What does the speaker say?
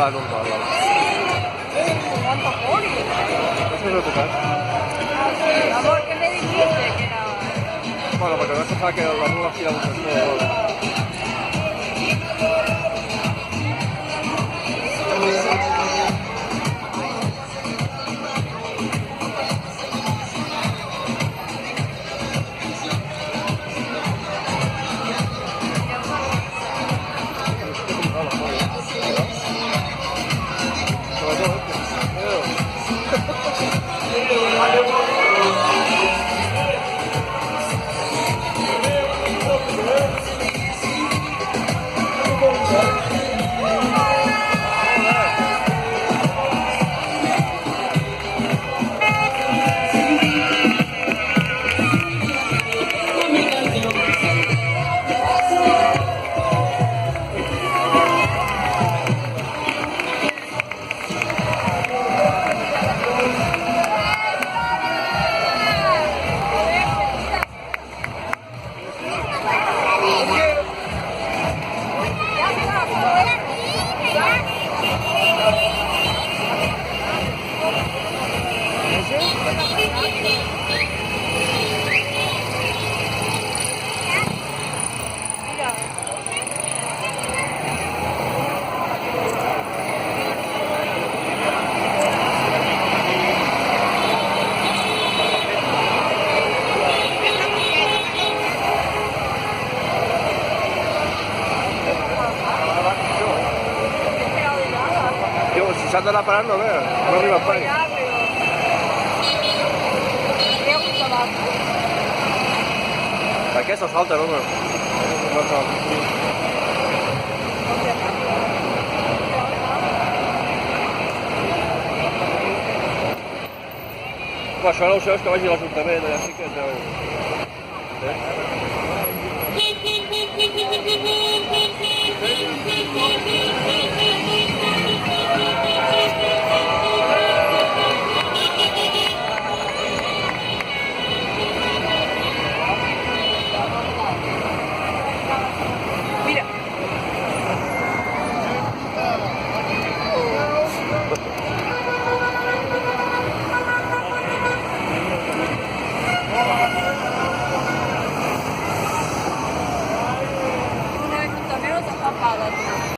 va normale. Quanto fuori? Questo è tutto questo. La volta che mi dice che era... Bueno, perché adesso sa che la nuova fila non c'è. Si sa della parando, non arriva a fare. Perché sta salta non qua c'è la que vagi l'Ajuntament, així que deu...